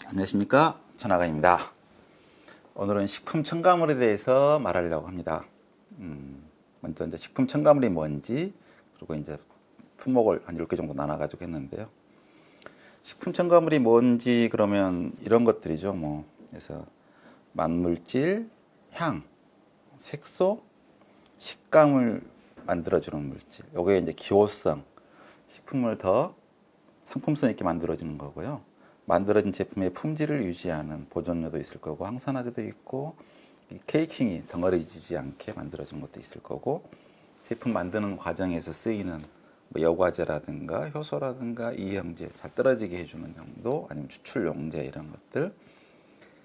안녕하십니까, 전하가입니다. 오늘은 식품 첨가물에 대해서 말하려고 합니다. 먼저 이제 식품 첨가물이 뭔지, 그리고 이제 품목을 한 10개 정도 나눠가지고 했는데요. 식품 첨가물이 뭔지 그러면 이런 것들이죠. 그래서 만물질, 향, 색소, 식감을 만들어주는 물질. 요게 이제 기호성, 식품을 더 상품성 있게 만들어주는 거고요. 만들어진 제품의 품질을 유지하는 보존료도 있을 거고, 항산화제도 있고, 케이킹이 덩어리지지 않게 만들어진 것도 있을 거고, 제품 만드는 과정에서 쓰이는 여과제라든가 효소라든가 이형제, 잘 떨어지게 해주는 용도, 아니면 추출 용제 이런 것들.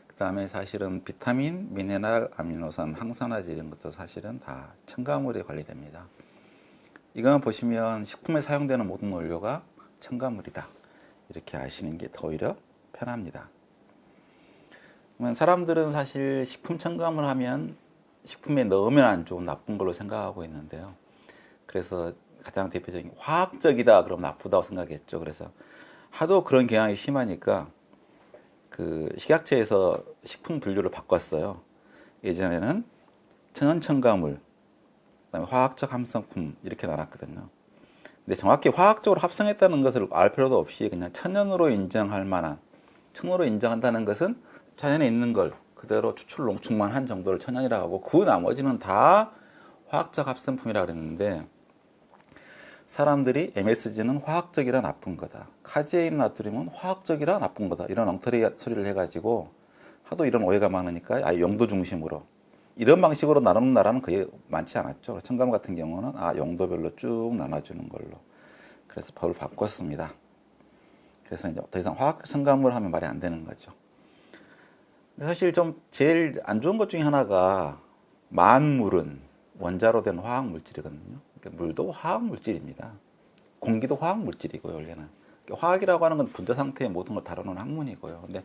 그 다음에 사실은 비타민, 미네랄, 아미노산, 항산화제 이런 것도 사실은 다 첨가물에 관리됩니다. 이거만 보시면 식품에 사용되는 모든 원료가 첨가물이다, 이렇게 아시는 게 더 오히려 편합니다. 사람들은 사실 식품 첨가물 하면 식품에 넣으면 안 좋은 나쁜 걸로 생각하고 있는데요. 그래서 가장 대표적인 화학적이다 그러면 나쁘다고 생각했죠. 그래서 하도 그런 경향이 심하니까 그 식약처에서 식품 분류를 바꿨어요. 예전에는 천연 첨가물, 그다음에 화학적 합성품 이렇게 나눴거든요. 근데 정확히 화학적으로 합성했다는 것을 알 필요도 없이 그냥 천연으로 인정할 만한, 천연으로 인정한다는 것은 자연에 있는 걸 그대로 추출 농축만 한 정도를 천연이라고 하고, 그 나머지는 다 화학적 합성품이라고 그랬는데, 사람들이 MSG는 화학적이라 나쁜 거다, 카제인 나트륨은 화학적이라 나쁜 거다, 이런 엉터리 소리를 해가지고 하도 이런 오해가 많으니까 아예 용도 중심으로 이런 방식으로 나누는 나라는 거의 많지 않았죠. 첨가물 같은 경우는 용도별로 쭉 나눠주는 걸로. 그래서 법을 바꿨습니다. 그래서 이제 더 이상 화학 첨가물 하면 말이 안 되는 거죠. 사실 좀 제일 안 좋은 것 중에 하나가, 만물은 원자로 된 화학 물질이거든요. 그러니까 물도 화학 물질입니다. 공기도 화학 물질이고요, 원래는. 그러니까 화학이라고 하는 건 분자 상태의 모든 걸 다루는 학문이고요. 근데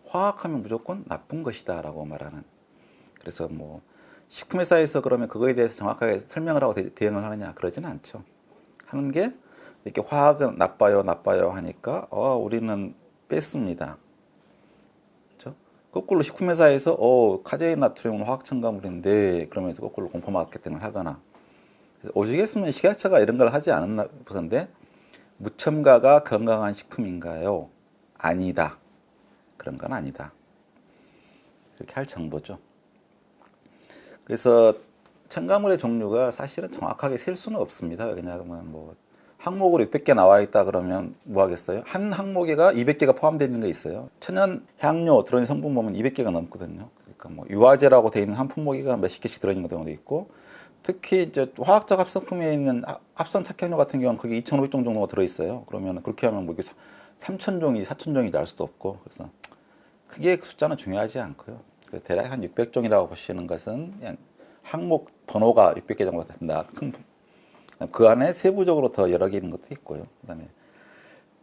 화학하면 무조건 나쁜 것이다라고 말하는. 그래서 식품회사에서 그러면 그거에 대해서 정확하게 설명을 하고 대응을 하느냐, 그러지는 않죠. 하는 게, 이렇게 화학은 나빠요 하니까 우리는 뺐습니다. 그렇죠? 거꾸로 식품회사에서 카제인 나트륨은 화학 첨가물인데 그러면서 거꾸로 공포 마케팅을 하거나. 오죽했으면 식약처가 이런 걸 하지 않았나 보던데, 무첨가가 건강한 식품인가요? 아니다. 그런 건 아니다. 그렇게 할 정도죠. 그래서 첨가물의 종류가 사실은 정확하게 셀 수는 없습니다. 왜냐하면 항목으로 600개 나와 있다 그러면 뭐 하겠어요? 한 항목에가 200개가 포함되어 있는 게 있어요. 천연 향료 들어있는 성분 보면 200개가 넘거든요. 그러니까 유화제라고 되어 있는 한 품목이가 몇십 개씩 들어있는 경우도 있고, 특히 이제 화학적 합성품에 있는 합성 착향료 같은 경우는 거기 2,500종 정도가 들어있어요. 그러면 그렇게 하면 이게 3,000종이 4,000종이 날 수도 없고, 그래서 크게 그 숫자는 중요하지 않고요. 대략 한 600종이라고 보시는 것은 그냥 항목 번호가 600개 정도 된다. 그 안에 세부적으로 더 여러 개 있는 것도 있고요. 그다음에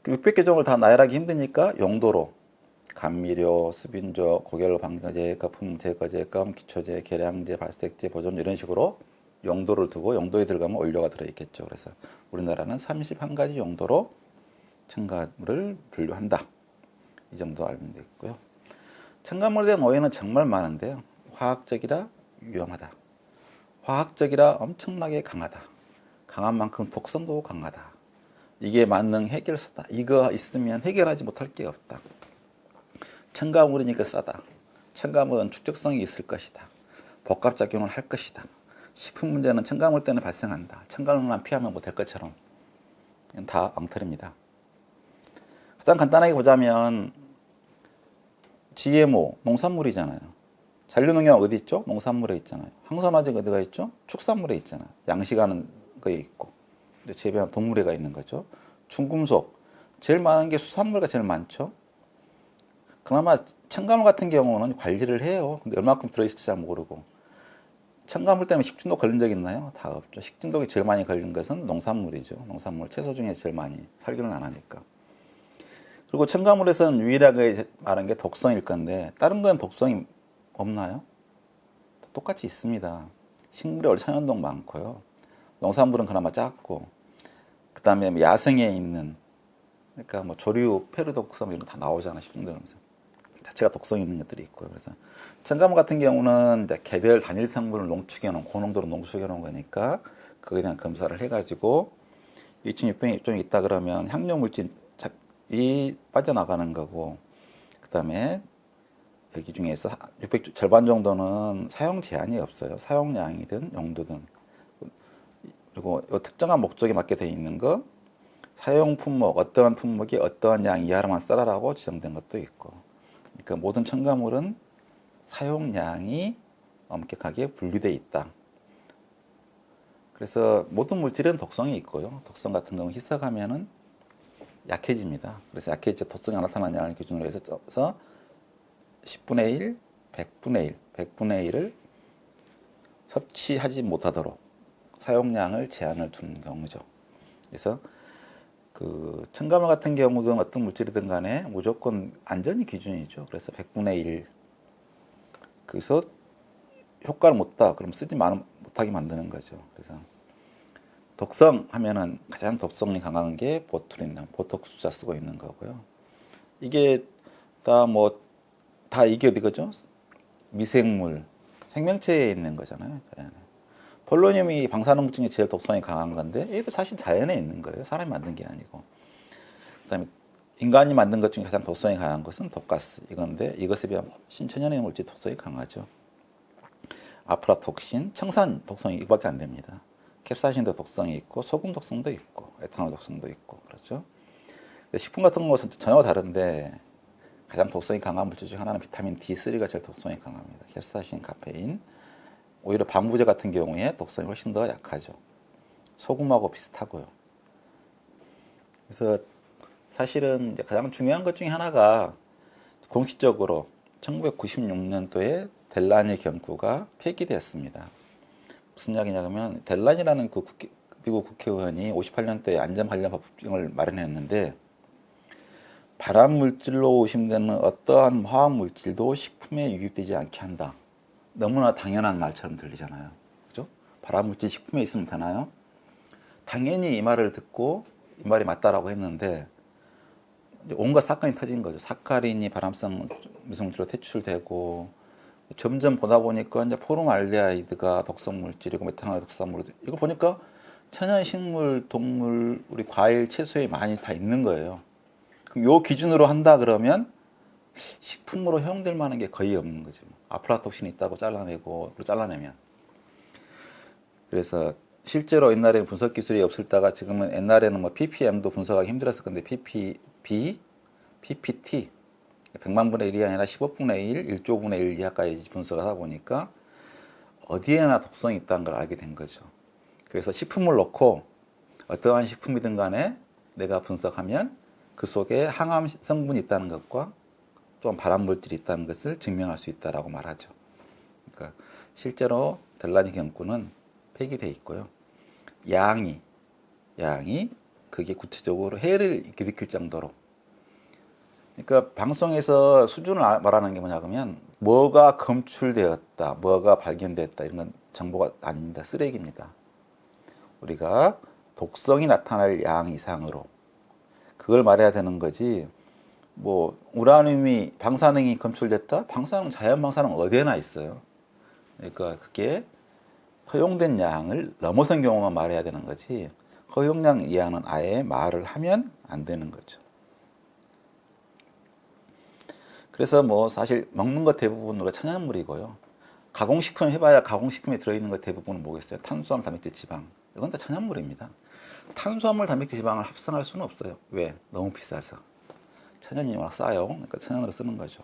그 600개 종을 다 나열하기 힘드니까 용도로 감미료, 수분조, 고결 방사제, 거품 제거제, 껌, 기초제, 계량제, 발색제, 보존 이런 식으로 용도를 두고, 용도에 들어가면 원료가 들어있겠죠. 그래서 우리나라는 31가지 용도로 첨가물을 분류한다. 이 정도 알면 되겠고요. 첨가물에 대한 오해는 정말 많은데요. 화학적이라 위험하다, 화학적이라 엄청나게 강하다, 강한 만큼 독성도 강하다, 이게 만능 해결사다, 이거 있으면 해결하지 못할 게 없다, 첨가물이니까 싸다, 첨가물은 축적성이 있을 것이다, 복합작용을 할 것이다, 식품 문제는 첨가물 때문에 발생한다, 첨가물만 피하면 될 것처럼, 이건 다 엉터리입니다. 가장 간단하게 보자면 GMO, 농산물이잖아요. 잔류농약 어디 있죠? 농산물에 있잖아요. 항산화제가 어디가 있죠? 축산물에 있잖아요. 양식하는 거에 있고, 재배한 동물에가 있는 거죠. 중금속, 제일 많은 게 수산물가 제일 많죠. 그나마 첨가물 같은 경우는 관리를 해요. 근데 얼마큼 들어있을지 잘 모르고. 첨가물 때문에 식중독 걸린 적 있나요? 다 없죠. 식중독이 제일 많이 걸린 것은 농산물이죠. 농산물, 채소 중에 제일 많이, 살균을 안 하니까. 그리고 첨가물에서는 유일하게 말한 게 독성일 건데, 다른 건 독성이 없나요? 똑같이 있습니다. 식물에 원래 천연독 많고요. 농산물은 그나마 작고, 그 다음에 야생에 있는, 그러니까 조류, 페루독성 이런 거 다 나오잖아, 식중독 하면서. 자체가 독성이 있는 것들이 있고요. 그래서 첨가물 같은 경우는 이제 개별 단일 성분을 농축해 놓은 고농도로 농축해 놓은 거니까 그거에 대한 검사를 해가지고 2,600의 입종이 있다 그러면 향료 물질이 빠져나가는 거고, 그다음에 여기 중에서 600 절반 정도는 사용 제한이 없어요. 사용량이든 용도든. 그리고 이 특정한 목적에 맞게 되어 있는 거, 사용 품목, 어떠한 품목이 어떠한 양 이하로만 써라라고 지정된 것도 있고. 그러니까 모든 첨가물은 사용량이 엄격하게 분류되어 있다. 그래서 모든 물질은 독성이 있고요. 독성 같은 경우 희석하면은 약해집니다. 그래서 약해져 독성이 나타나는 양을 기준으로 해서 10분의 1, 100분의 1, 100분의 1을 섭취하지 못하도록 사용량을 제한을 두는 경우죠. 그래서 그 첨가물 같은 경우든 어떤 물질이든 간에 무조건 안전이 기준이죠. 그래서 100분의 1. 그래서 효과를 못다 그럼 쓰지 못하게 만드는 거죠. 그래서 독성 하면은 가장 독성이 강한 게 보툴린, 보톡스자 쓰고 있는 거고요. 이게 다 이게 어디거죠? 미생물, 생명체에 있는 거잖아요. 자연에. 폴로늄이 방사능 중에 제일 독성이 강한 건데 얘도 사실 자연에 있는 거예요. 사람이 만든 게 아니고. 그다음에 인간이 만든 것 중에 가장 독성이 강한 것은 독가스 이건데 이것에 비하면 신천연의 물질 독성이 강하죠. 아프라톡신, 청산 독성이 이거밖에 안 됩니다. 캡사이신도 독성이 있고 소금 독성도 있고 에탄올 독성도 있고 그렇죠. 식품 같은 것은 전혀 다른데 가장 독성이 강한 물질 중 하나는 비타민 D3가 제일 독성이 강합니다. 캡사이신, 카페인. 오히려 방부제 같은 경우에 독성이 훨씬 더 약하죠. 소금하고 비슷하고요. 그래서 사실은 이제 가장 중요한 것 중에 하나가 공식적으로 1996년도에 델라니 경구가 폐기되었습니다. 무슨 이야기냐면 델란이라는 그 미국 국회의원이 58년도에 안전 관련 법령을 마련했는데 발암물질로 의심되는 어떠한 화학물질도 식품에 유입되지 않게 한다. 너무나 당연한 말처럼 들리잖아요. 그죠? 발암물질 식품에 있으면 되나요? 당연히 이 말을 듣고 이 말이 맞다라고 했는데 온갖 사건이 터진 거죠. 사카린이 발암성 미생물질로 퇴출되고 점점 보다 보니까 이제 포름알데하이드가 독성물질이고 메탄올 독성물이고 이거 보니까 천연식물, 동물, 우리 과일, 채소에 많이 다 있는 거예요. 그럼 요 기준으로 한다 그러면 식품으로 허용될 만한 게 거의 없는 거죠. 아프라톡신이 있다고 잘라내면. 그래서 실제로 옛날에는 분석 기술이 없을 때가 지금은 옛날에는 뭐 ppm도 분석하기 힘들었을 건데 ppb, ppt 100만 분의 1이 아니라 15분의 1, 1조 분의 1 이하까지 분석을 하다 보니까 어디에나 독성이 있다는 걸 알게 된 거죠. 그래서 식품을 넣고 어떠한 식품이든 간에 내가 분석하면 그 속에 항암 성분이 있다는 것과 또한 발암물질이 있다는 것을 증명할 수 있다라고 말하죠. 그러니까 실제로 델라니 경구는 폐기되어 있고요. 양이 그게 구체적으로 해를 일으킬 정도로. 그러니까 방송에서 수준을 말하는 게 뭐냐 그러면 뭐가 검출되었다, 뭐가 발견됐다 이런 건 정보가 아닙니다. 쓰레기입니다. 우리가 독성이 나타날 양 이상으로 그걸 말해야 되는 거지. 뭐 우라늄이 방사능이 검출됐다? 방사능 자연 방사능 어디에나 있어요. 그러니까 그게 허용된 양을 넘어선 경우만 말해야 되는 거지. 허용량 이하는 아예 말을 하면 안 되는 거죠. 그래서 뭐 사실 먹는 것 대부분으로 천연물이고요. 가공식품 해봐야 가공식품에 들어있는 것 대부분은 뭐겠어요? 탄수화물, 단백질, 지방. 이건 다 천연물입니다. 탄수화물, 단백질, 지방을 합성할 수는 없어요. 왜? 너무 비싸서. 천연이 워낙 싸요. 그러니까 천연으로 쓰는 거죠.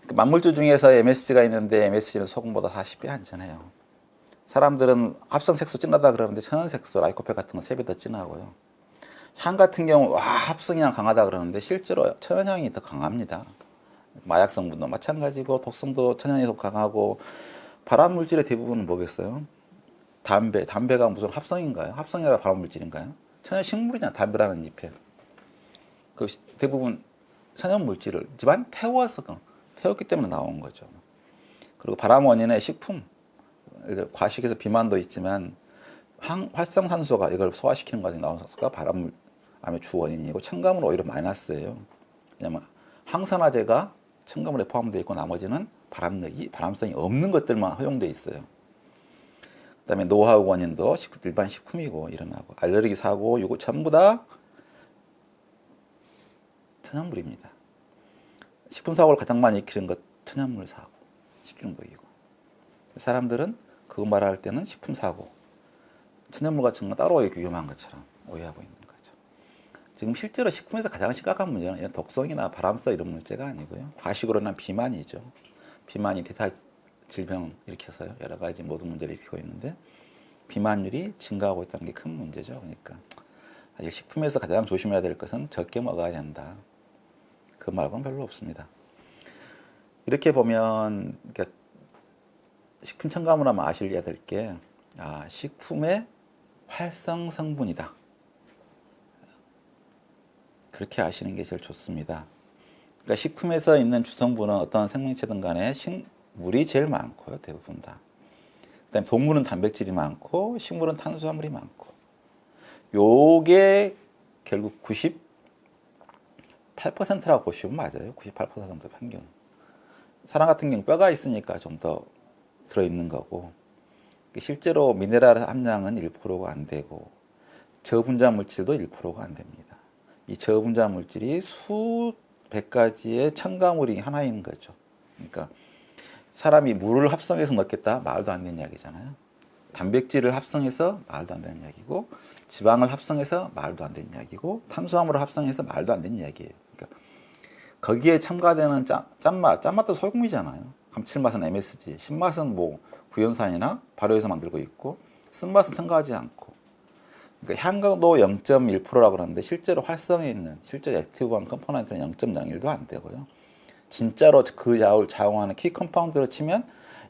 그러니까 만물질 중에서 MSG가 있는데 MSG는 소금보다 40배 안전해요. 사람들은 합성 색소 진하다 그러는데 천연 색소, 라이코펜 같은 건 3배 더 진하고요. 향 같은 경우 합성향 강하다 그러는데 실제로 천연향이 더 강합니다. 마약 성분도 마찬가지고 독성도 천연이 더 강하고 발암물질의 대부분은 뭐겠어요? 담배가 무슨 합성인가요? 합성이라 발암물질인가요? 천연식물이냐 담배라는 잎에. 그 대부분 천연물질을 집안 태웠기 때문에 나온 거죠. 그리고 발암 원인의 식품, 과식에서 비만도 있지만 활성산소가 이걸 소화시키는 과정에 나온 산소가 발암의 주 원인이고 첨가물은 오히려 마이너스예요. 왜냐하면 항산화제가 첨가물에 포함되어 있고 나머지는 발암성이 없는 것들만 허용되어 있어요. 그다음에 노화의 원인도 일반 식품이고 일어나고 알레르기 사고 이거 전부 다 천연물입니다. 식품 사고를 가장 많이 일으키는 것 천연물 사고, 식중독이고 사람들은 그거 말할 때는 식품 사고, 천연물 같은 건 따로 이렇게 위험한 것처럼 오해하고 있는 거죠. 지금 실제로 식품에서 가장 심각한 문제는 이런 독성이나 발암성 이런 문제가 아니고요. 과식으로 인한 비만이죠. 비만이 대사 질병 일으켜서요. 여러 가지 모든 문제를 일으키고 있는데 비만율이 증가하고 있다는 게 큰 문제죠. 그러니까 아직 식품에서 가장 조심해야 될 것은 적게 먹어야 된다. 그 말고는 별로 없습니다. 이렇게 보면 그러니까 식품 첨가물 하면 아셔야 될 게 식품의 활성 성분이다. 그렇게 아시는 게 제일 좋습니다. 그러니까 식품에서 있는 주성분은 어떤 생명체든 간에 물이 제일 많고요. 대부분 다. 그다음에 동물은 단백질이 많고 식물은 탄수화물이 많고 요게 결국 98%라고 보시면 맞아요. 98% 평균. 사람 같은 경우 뼈가 있으니까 좀 더 들어있는 거고 실제로 미네랄 함량은 1%가 안 되고 저분자 물질도 1%가 안 됩니다. 이 저분자 물질이 수백 가지의 첨가물이 하나인 거죠. 그러니까 사람이 물을 합성해서 넣겠다 말도 안 되는 이야기잖아요. 단백질을 합성해서 말도 안 되는 이야기고 지방을 합성해서 말도 안 되는 이야기고 탄수화물을 합성해서 말도 안 되는 이야기예요. 그러니까 거기에 첨가되는 짠맛도 소금이잖아요. 감칠맛은 MSG, 신맛은 뭐 구연산이나 발효해서 만들고 있고 쓴맛은 첨가하지 않고 그러니까 향도 0.1%라고 그러는데 실제로 활성에 있는 실제 액티브한 컴포넌트는 0.01도 안 되고요. 진짜로 그 약을 작용하는 키 컴파운드로 치면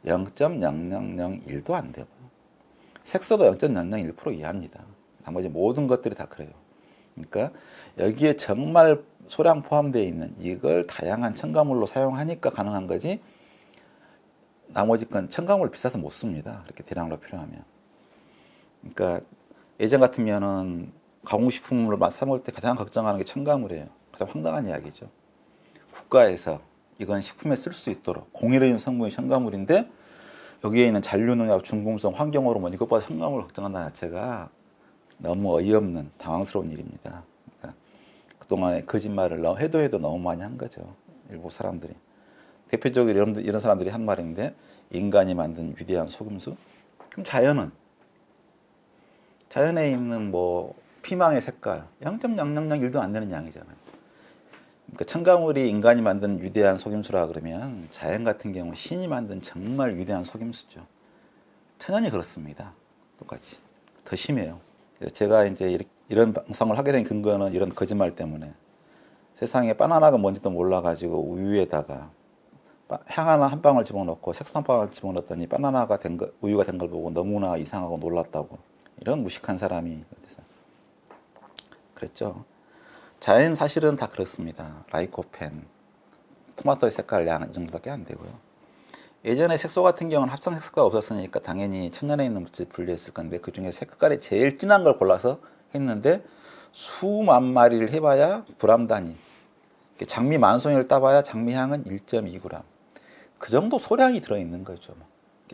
0.0001도 안 되고요. 색소도 0.001% 이하입니다. 나머지 모든 것들이 다 그래요. 그러니까 여기에 정말 소량 포함되어 있는 이걸 다양한 첨가물로 사용하니까 가능한 거지 나머지 건 첨가물 비싸서 못 씁니다. 그렇게 대량으로 필요하면. 그러니까 예전 같으면은 가공식품을 사 먹을 때 가장 걱정하는 게 첨가물이에요. 가장 황당한 이야기죠. 국가에서 이건 식품에 쓸 수 있도록 공일의 성분이 첨가물인데 여기에 있는 잔류농약, 중금속, 환경호르몬 이것보다 첨가물을 걱정한다는 자체가 너무 어이없는 당황스러운 일입니다. 그러니까 그동안에 거짓말을 해도 너무 많이 한 거죠. 일부 사람들이. 대표적으로 이런 사람들이 한 말인데 인간이 만든 위대한 소금수? 그럼 자연에 있는 뭐 피망의 색깔 0.0001도 안 되는 양이잖아요. 그러니까 첨가물이 인간이 만든 위대한 속임수라 그러면 자연 같은 경우 신이 만든 정말 위대한 속임수죠. 천연이 그렇습니다. 똑같이. 더 심해요. 제가 이제 이런 방송을 하게 된 근거는 이런 거짓말 때문에 세상에 바나나가 뭔지도 몰라가지고 우유에다가 향 하나 한 방울 집어넣고 색소 한 방울 집어넣었더니 바나나가 우유가 된 걸 보고 너무나 이상하고 놀랐다고 이런 무식한 사람이 그랬죠. 자연 사실은 다 그렇습니다. 라이코펜, 토마토의 색깔 양 이 정도밖에 안 되고요. 예전에 색소 같은 경우는 합성 색소가 없었으니까 당연히 천연에 있는 물질 분리했을 건데 그 중에 색깔이 제일 진한 걸 골라서 했는데 수만 마리를 해봐야 그램 단위. 장미 만송이를 따봐야 장미향은 1.2g. 그 정도 소량이 들어있는 거죠.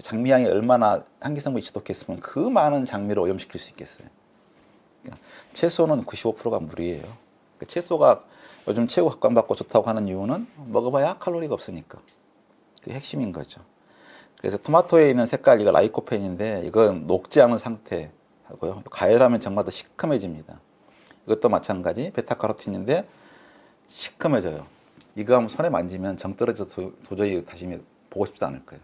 장미향이 얼마나 향기성분이 지독했으면 그 많은 장미를 오염시킬 수 있겠어요. 그러니까 채소는 95%가 물이에요. 그러니까 채소가 요즘 최고 각광받고 좋다고 하는 이유는 먹어봐야 칼로리가 없으니까. 그게 핵심인 거죠. 그래서 토마토에 있는 색깔, 이거 라이코펜인데 이건 녹지 않은 상태하고요. 가열하면 정말 더 시커매집니다. 이것도 마찬가지 베타카로틴인데 시커매져요. 이거 한번 손에 만지면 정 떨어져서 도저히 다시 보고 싶지 않을 거예요.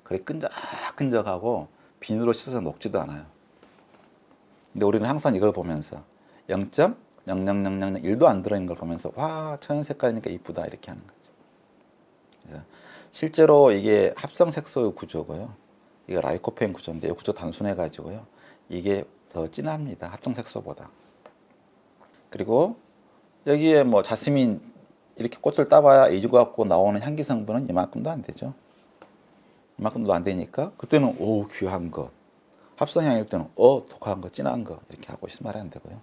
그래 끈적끈적하고 비누로 씻어서 녹지도 않아요. 근데 우리는 항상 이걸 보면서 0.00001도 안 들어있는 걸 보면서 와 천연 색깔이니까 이쁘다 이렇게 하는 거죠. 그래서 실제로 이게 합성 색소의 구조고요. 이게 라이코펜 구조인데 이 구조 단순해 가지고요. 이게 더 진합니다. 합성 색소보다. 그리고 여기에 뭐 자스민 이렇게 꽃을 따봐야 이거 갖고 나오는 향기 성분은 이만큼도 안 되죠. 이만큼도 안 되니까 그때는 오 귀한 것, 합성향일 때는 독한 거, 진한 거 이렇게 하고 있으면 말이 안 되고요.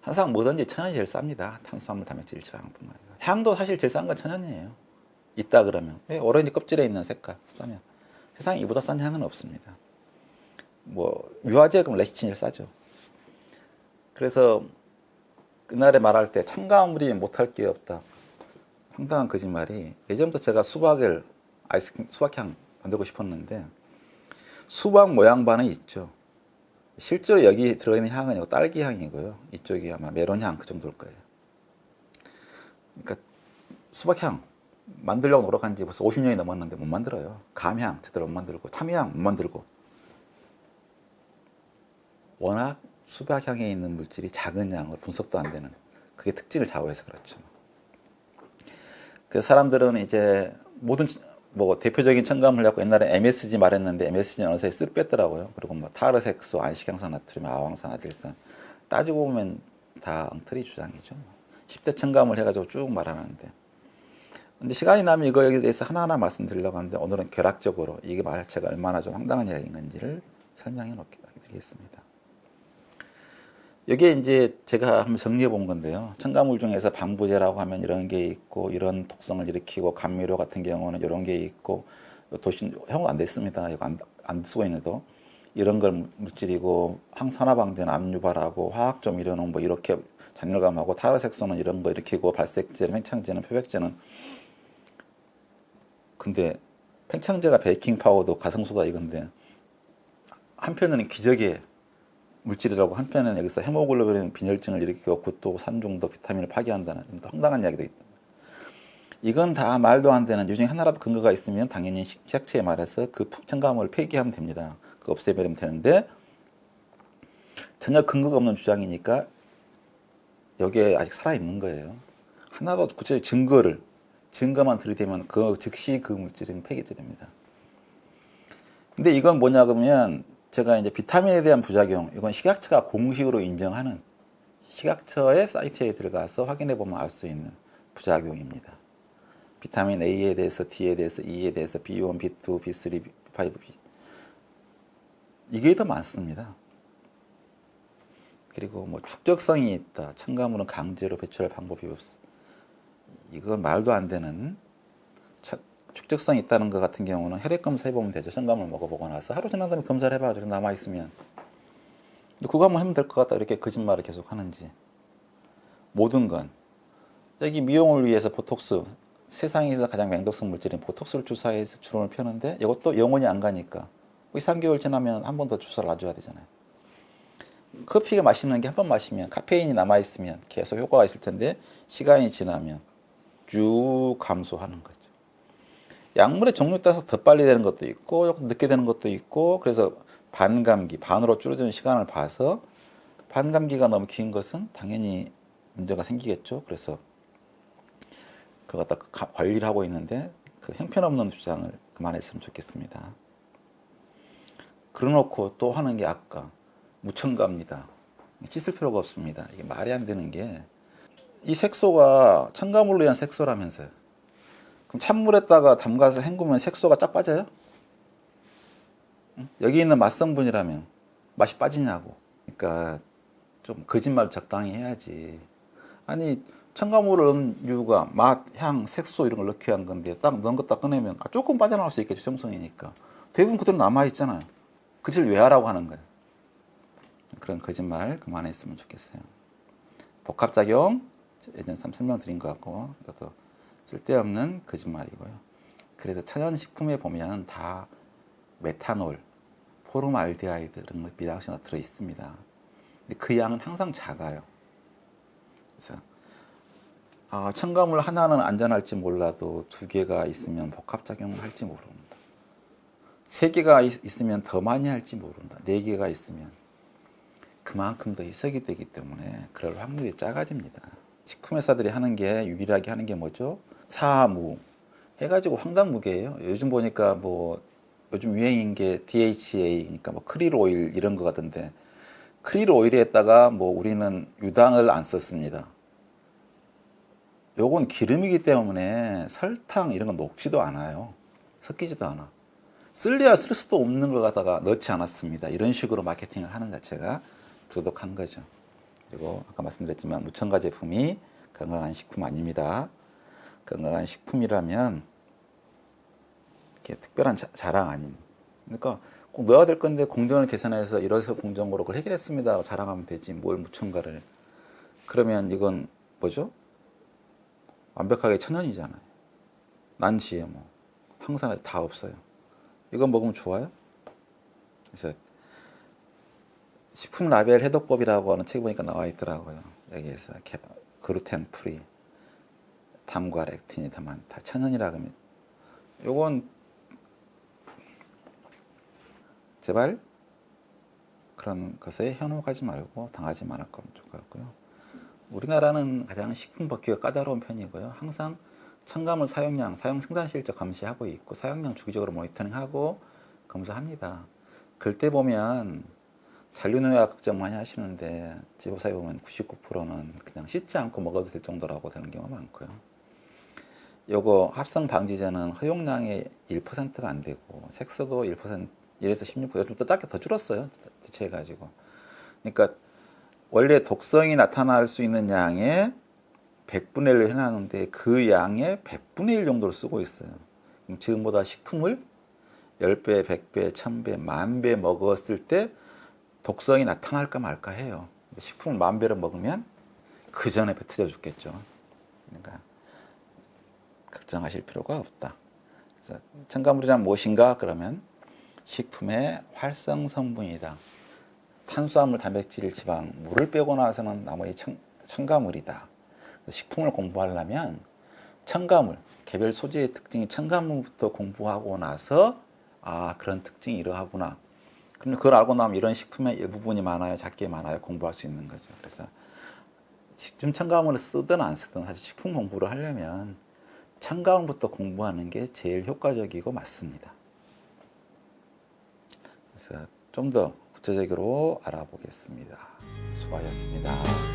항상 뭐든지 천연이 제일 쌉니다. 탄수화물, 단백질, 지방뿐만 아니라 향도 사실 제일 싼 건 천연이에요. 있다 그러면 오렌지 껍질에 있는 색깔 싸면 세상에 이보다 싼 향은 없습니다. 뭐 유화제 그럼 레시틴이 싸죠. 그래서 그날에 말할 때 첨가물이 못할 게 없다. 황당한 거짓말이 예전부터 제가 수박을 아이스크림 수박향 만들고 싶었는데 수박 모양 반은 있죠. 실제로 여기 들어있는 향은 이거 딸기 향이고요. 이쪽이 아마 메론 향 그 정도일 거예요. 그러니까 수박향 만들려고 노력한 지 벌써 50년이 넘었는데 못 만들어요. 감향 제대로 못 만들고 참향 못 만들고 워낙 수박향에 있는 물질이 작은 양으로 분석도 안 되는 그게 특징을 좌우해서 그렇죠. 그래서 사람들은 이제 모든 뭐 대표적인 첨가물 갖고 옛날에 MSG 말했는데 MSG는 어느새 쓱 뺐더라고요. 그리고 뭐 타르색소, 안식향산나트륨, 아황산, 아딜산 따지고 보면 다 엉터리 주장이죠. 10대 첨가물 해가지고 쭉 말하는데 근데 시간이 나면 이거에 대해서 하나하나 말씀드리려고 하는데 오늘은 결학적으로 이게 말체가 얼마나 좀 황당한 이야기인 건지를 설명해 놓겠습니다. 여기에 이제 제가 한번 정리해 본 건데요. 첨가물 중에서 방부제라고 하면 이런 게 있고 이런 독성을 일으키고 감미료 같은 경우는 이런 게 있고 도신 형어 안 됐습니다. 이거 안 쓰고 있는데도 이런 걸 물질이고 항산화방제는 압류발하고 화학점 이료는 뭐 이렇게 잔열감하고 타르색소는 이런 거 일으키고 발색제, 팽창제는 표백제는 근데 팽창제가 베이킹 파우더, 가성소다 이건데 한편으로는 기적의 물질이라고 한편에는 여기서 헤모글로빈 빈혈증을 일으키고 구토, 산중독, 비타민을 파괴한다는 황당한 이야기도 있다. 이건 다 말도 안 되는 이 중에 하나라도 근거가 있으면 당연히 식약처에 말해서 그 첨가물을 폐기하면 됩니다. 그 없애버리면 되는데 전혀 근거가 없는 주장이니까 여기에 아직 살아있는 거예요. 하나도 구체적 증거만 들이대면 그 즉시 그 물질은 폐기됩니다. 근데 이건 뭐냐 그러면 제가 이제 비타민에 대한 부작용, 이건 식약처가 공식으로 인정하는 식약처의 사이트에 들어가서 확인해 보면 알 수 있는 부작용입니다. 비타민 A에 대해서, D에 대해서, E에 대해서, B1, B2, B3, B5, B 이게 더 많습니다. 그리고 뭐 축적성이 있다. 첨가물은 강제로 배출할 방법이 없어. 이건 말도 안 되는 축적성이 있다는 것 같은 경우는 혈액 검사 해보면 되죠. 첨가물 먹어보고 나서 하루 지난 다음에 검사를 해봐야죠. 남아있으면. 그거 한번 하면 될 것 같다. 이렇게 거짓말을 계속 하는지. 모든 건 여기 미용을 위해서 보톡스 세상에서 가장 맹독성 물질인 보톡스를 주사해서 주름을 펴는데 이것도 영원히 안 가니까 3개월 지나면 한 번 더 주사를 놔줘야 되잖아요. 커피가 맛있는 게 한 번 마시면 카페인이 남아있으면 계속 효과가 있을 텐데 시간이 지나면 쭉 감소하는 거죠. 약물의 종류에 따라서 더 빨리 되는 것도 있고 조금 늦게 되는 것도 있고 그래서 반감기, 반으로 줄어드는 시간을 봐서 반감기가 너무 긴 것은 당연히 문제가 생기겠죠. 그래서 그거 갖다 관리를 하고 있는데 그 형편없는 주장을 그만했으면 좋겠습니다. 그러놓고 또 하는 게 아까 무첨가입니다. 씻을 필요가 없습니다. 이게 말이 안 되는 게 이 색소가 첨가물로 인한 색소라면서요. 그럼 찬물에다가 담가서 헹구면 색소가 쫙 빠져요? 여기 있는 맛성분이라면 맛이 빠지냐고. 그러니까 좀 거짓말 적당히 해야지. 아니 첨가물을 넣은 이유가 맛, 향, 색소 이런 걸 넣기 위한 건데 딱 넣은 거 딱 꺼내면 조금 빠져나올 수 있겠죠. 정성이니까. 대부분 그대로 남아있잖아요. 그 짓을 왜 하라고 하는 거예요. 그런 거짓말 그만했으면 좋겠어요. 복합작용 예전에 설명드린 것 같고 이것도 쓸데없는 거짓말이고요. 그래서 천연식품에 보면 다 메탄올, 포름알데하이드 이런 거 미량식이 들어있습니다. 근데 그 양은 항상 작아요. 그래서 첨가물 하나는 안전할지 몰라도 2개가 있으면 복합작용을 할지 모른다. 3개가 있으면 더 많이 할지 모른다. 4개가 있으면 그만큼 더 희석이 되기 때문에 그럴 확률이 작아집니다. 식품회사들이 하는 게 유일하게 하는 게 뭐죠? 사무 해가지고 황당무계예요. 요즘 보니까 뭐 요즘 유행인 게 DHA, 그러니까 뭐 크릴 오일 이런 거 같은데 크릴 오일에다가 뭐 우리는 유당을 안 썼습니다. 요건 기름이기 때문에 설탕 이런 건 녹지도 않아요. 섞이지도 않아. 쓸래야 쓸 수도 없는 걸 갖다가 넣지 않았습니다. 이런 식으로 마케팅을 하는 자체가 부도덕한 거죠. 그리고 아까 말씀드렸지만 무첨가 제품이 건강한 식품 아닙니다. 건강한 식품이라면 이렇게 특별한 자랑 아닌. 그러니까 꼭 넣어야 될 건데 공정을 계산해서 이래서 공정으로 그걸 해결했습니다. 자랑하면 되지. 뭘 무첨가를. 그러면 이건 뭐죠? 완벽하게 천연이잖아요. 난지에 뭐 항산화제 다 없어요. 이거 먹으면 좋아요? 그래서 식품 라벨 해독법이라고 하는 책 보니까 나와 있더라고요. 여기에서 글루텐 프리, 담과 렉틴이 다 많다. 천연이라 그러면 요건 제발 그런 것에 현혹하지 말고 당하지 말을 거면 좋을 것 같고요. 우리나라는 가장 식품 법규가 까다로운 편이고요. 항상 첨가물 사용량, 사용 생산 실적 감시하고 있고 사용량 주기적으로 모니터링하고 검사합니다. 그때 보면 잔류농약 걱정 많이 하시는데 제보사에 보면 99%는 그냥 씻지 않고 먹어도 될 정도라고 되는 경우가 많고요. 요거 합성 방지제는 허용량의 1%가 안 되고 색소도 1%, 1에서 16%, 요즘 또 작게 더 줄었어요. 대체해가지고. 그러니까 원래 독성이 나타날 수 있는 양의 100분의 1로 해놨는데 그 양의 100분의 1 정도를 쓰고 있어요. 지금보다 식품을 10배, 100배, 1000배, 10,000배 먹었을 때 독성이 나타날까 말까 해요. 식품을 10,000배를 먹으면 그 전에 뱉어져 죽겠죠. 그러니까 걱정하실 필요가 없다. 그래서 첨가물이란 무엇인가? 그러면 식품의 활성 성분이다. 탄수화물, 단백질, 지방, 물을 빼고 나서는 나머지 첨가물이다. 식품을 공부하려면 첨가물, 개별 소재의 특징이 첨가물부터 공부하고 나서 아 그런 특징이 이러하구나. 그럼 그걸 알고 나면 이런 식품의 일부분이 많아요, 작게 많아요 공부할 수 있는 거죠. 그래서 지금 첨가물을 쓰든 안 쓰든 사실 식품 공부를 하려면 첨가물부터 공부하는 게 제일 효과적이고 맞습니다. 그래서 좀 더 구체적으로 알아보겠습니다. 수고하셨습니다.